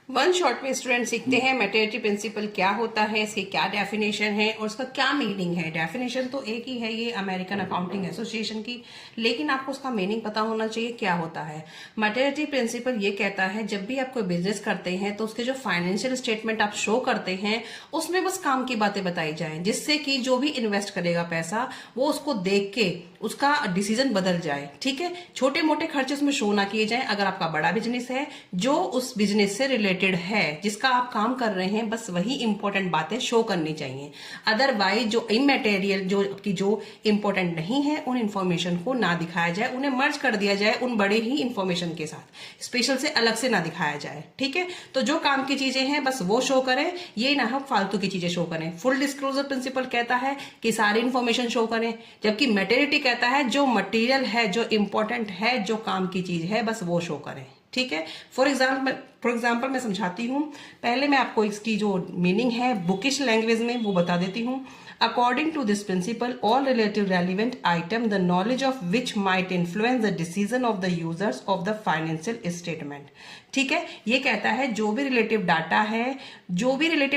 One shot में student सीखते हैं मटेरियलिटी प्रिंसिपल क्या होता है, इसकी क्या डेफिनेशन है और उसका क्या मीनिंग है। डेफिनेशन तो एक ही है, ये अमेरिकन अकाउंटिंग एसोसिएशन की, लेकिन आपको उसका मीनिंग पता होना चाहिए क्या होता है। मटेरियलिटी प्रिंसिपल ये कहता है जब भी आप कोई बिजनेस करते हैं तो उसके जो फाइनेंशियल स्टेटमेंट आप शो करते हैं उसमें बस काम की बातें बताई जाए, जिससे कि जो भी इन्वेस्ट करेगा पैसा वो उसको देख के उसका डिसीजन बदल जाए। ठीक है, छोटे मोटे खर्चे उसमें शो ना किए जाए। अगर आपका बड़ा बिजनेस है जो उस बिजनेस से रिलेटेड है, जिसका आप काम कर रहे हैं, बस वही इंपॉर्टेंट बातें शो करनी चाहिए। अदरवाइज जो इमैटेरियल जो इंपॉर्टेंट नहीं है उन इंफॉर्मेशन को ना दिखाया जाए, उन्हें मर्ज कर दिया जाए उन बड़े ही इंफॉर्मेशन के साथ, स्पेशल से अलग से ना दिखाया जाए। ठीक है, तो जो काम की चीजें हैं बस वो शो करें, ये ना हम फालतू की चीजें शो करें। फुल डिस्क्लोजर प्रिंसिपल कहता है कि सारी इंफॉर्मेशन शो करें, जबकि मटेरियलिटी कहता है जो मटेरियल है, जो इंपॉर्टेंट है, जो काम की चीज है, बस वो शो करें। ठीक है, फॉर एग्जाम्पल मैं समझाती हूँ। पहले मैं आपको इसकी जो मीनिंग है बुकिश लैंग्वेज में वो बता देती हूँ। According to this principle all relative relevant item the knowledge of which might influence the decision of the users of the financial statement. ठीक है, ये कहता है जो भी रिलेटिव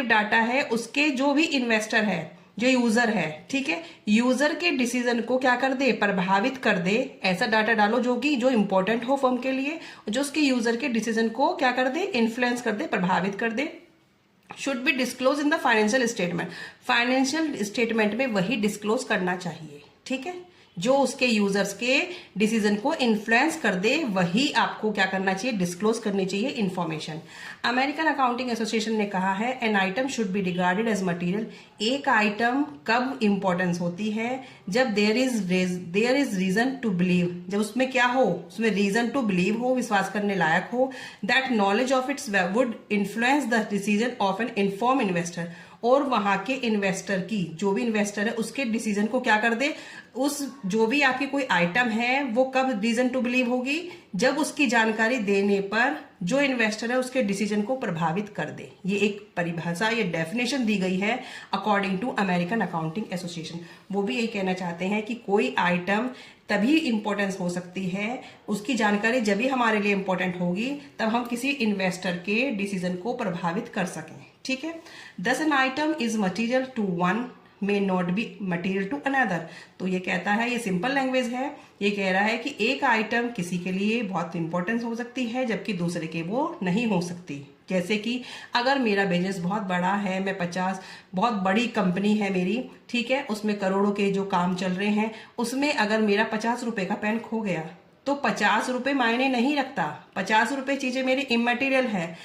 डाटा है उसके जो भी इन्वेस्टर है, जो यूजर है, ठीक है, यूजर के डिसीजन को क्या कर दे, प्रभावित कर दे। ऐसा डाटा डालो जो इंपॉर्टेंट हो फर्म के लिए, जो उसके यूजर के डिसीजन को क्या कर दे, इन्फ्लुएंस कर दे, प्रभावित कर दे। Should be disclose in the financial statement. Financial statement में वही डिस्क्लोज करना चाहिए। ठीक है, जो उसके यूजर्स के डिसीजन को इन्फ्लुएंस कर दे वही आपको क्या करना चाहिए, डिस्क्लोज करनी चाहिए इंफॉर्मेशन। अमेरिकन अकाउंटिंग एसोसिएशन ने कहा है an item should be regarded as material. एक आइटम कब इंपॉर्टेंस होती है, जब there is reason to believe, जब उसमें क्या हो, उसमें रीजन टू बिलीव हो, विश्वास करने लायक हो, that knowledge of its would influence the decision of an inform investor. और वहां के इन्वेस्टर की, जो भी इन्वेस्टर है उसके डिसीजन को क्या कर दे, उस जो भी आपकी कोई आइटम है वो कब रीजन टू बिलीव होगी, जब उसकी जानकारी देने पर जो इन्वेस्टर है उसके डिसीजन को प्रभावित कर दे। ये एक परिभाषा, ये डेफिनेशन दी गई है according to American accounting association. वो भी यही कहना चाहते हैं कि कोई आइटम तभी इंपॉर्टेंस हो सकती है, उसकी जानकारी जब भी हमारे लिए इंपॉर्टेंट होगी तब हम किसी इन्वेस्टर के डिसीजन को प्रभावित कर सकें। ठीक है, thus an item is material to one may not be material to another. तो ये कहता है, ये सिंपल लैंग्वेज है, ये कह रहा है कि एक आइटम किसी के लिए बहुत इंपॉर्टेंस हो सकती है जबकि दूसरे के वो नहीं हो सकती। जैसे कि अगर मेरा बिजनेस बहुत बड़ा है, मैं 50 बहुत बड़ी कंपनी है मेरी, ठीक है, उसमें करोड़ों के जो काम चल रहे हैं, उसमें अगर मेरा 50 रुपए का पेन खो गया तो 50 रुपए मायने नहीं रखता। 50 रुपए चीजें मेरी इमटेरियल है,